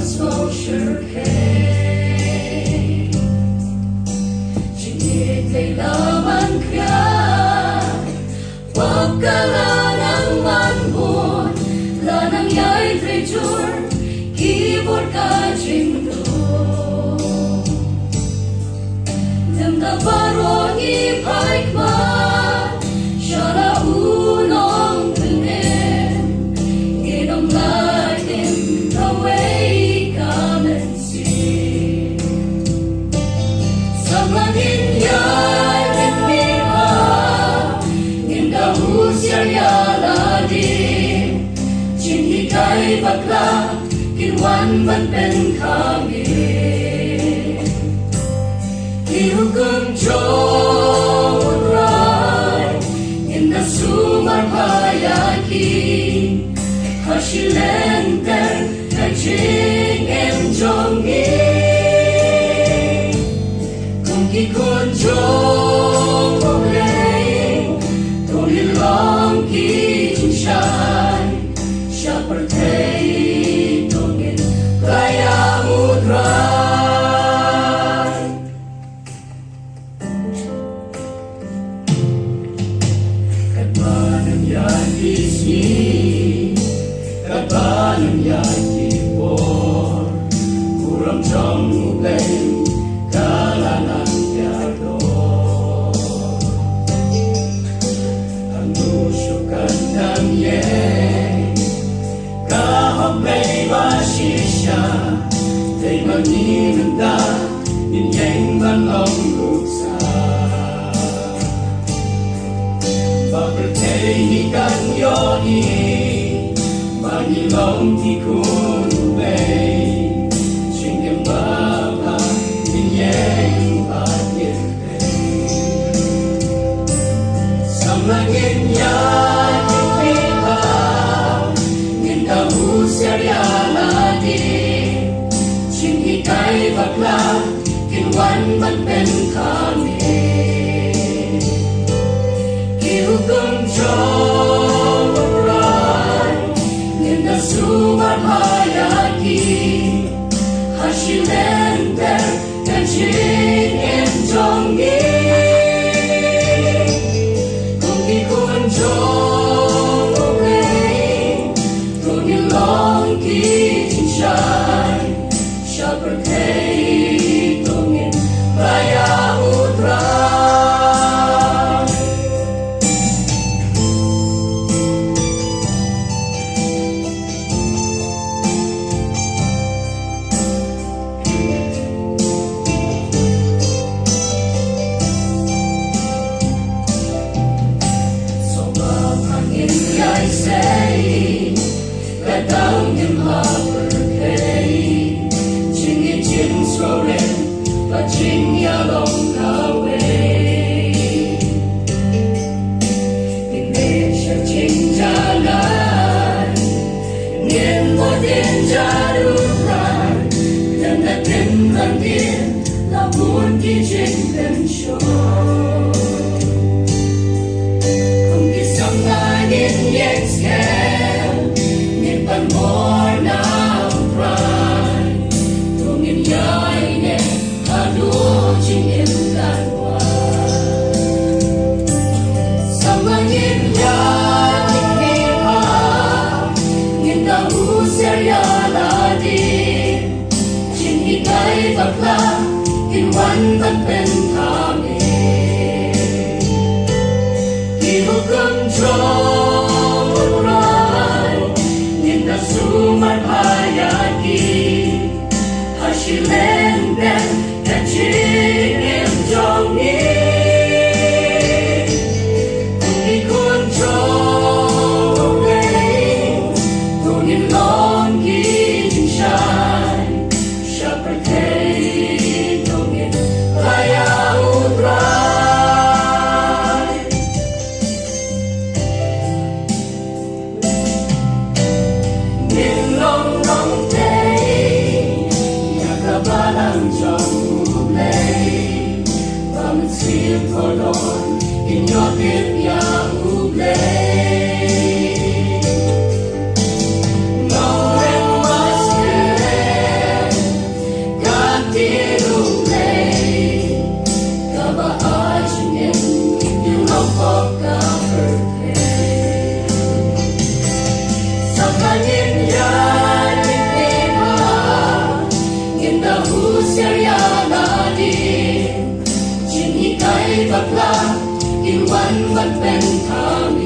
smoke sugar cane. Chingit kay laman kaya, wag ka lanang manbon, lanang yay trejur, kibor ka jingdo. Lemda baron ipay kman, siya na unong tunin, inom natin the way come and see. Samla ninyan inmiha, inda husiar ialade, chinhikay bakla, kinwan man pen kami. Ihukum jodrai, inda sumar payaki, hasilenter kajing enjongi. Kung kikun jong olay, tulilang kinshay, siya pertay tongin kaya udrai. Kabalang yaki por, kurang trong ulay, kalanan tiador. Ang nusukan ng yeng, kahablay basisya, tay magninanda, ninyeng banong luksa. Babertay hikan yoni, Mangilong tikun ubay, singkem baba, ninyeng pagyente. Samlangin yan ipipa, nginda husiar ialade, chinhikay bakla, kinwan man pen kami. Ihukum jong sumar hayaki, hasilenter kajing enjongi. Kung ikun jong ulay, tunilong kinshay, siya pertay tongin kaya udray. I say, let down him haperkay, ching chin sworen, but ching along the way. Pinesha ching jalan, nien mo din jaruran, dan na din din, labun ki ching pensyon. Yet scared, nip and more now pride. Tungin yaine, aduching in that one. Samangin yanik nipa, nginda husiar ialade, chinhikay bakla, kinwan man pen kami. Ihukum jong sumar hayaki, hasilenter kajing enjongi. Kung ikun jong ulay, tunilong kinshay, siya pertay tongin kaya ปลากินวันมันเป็นคามี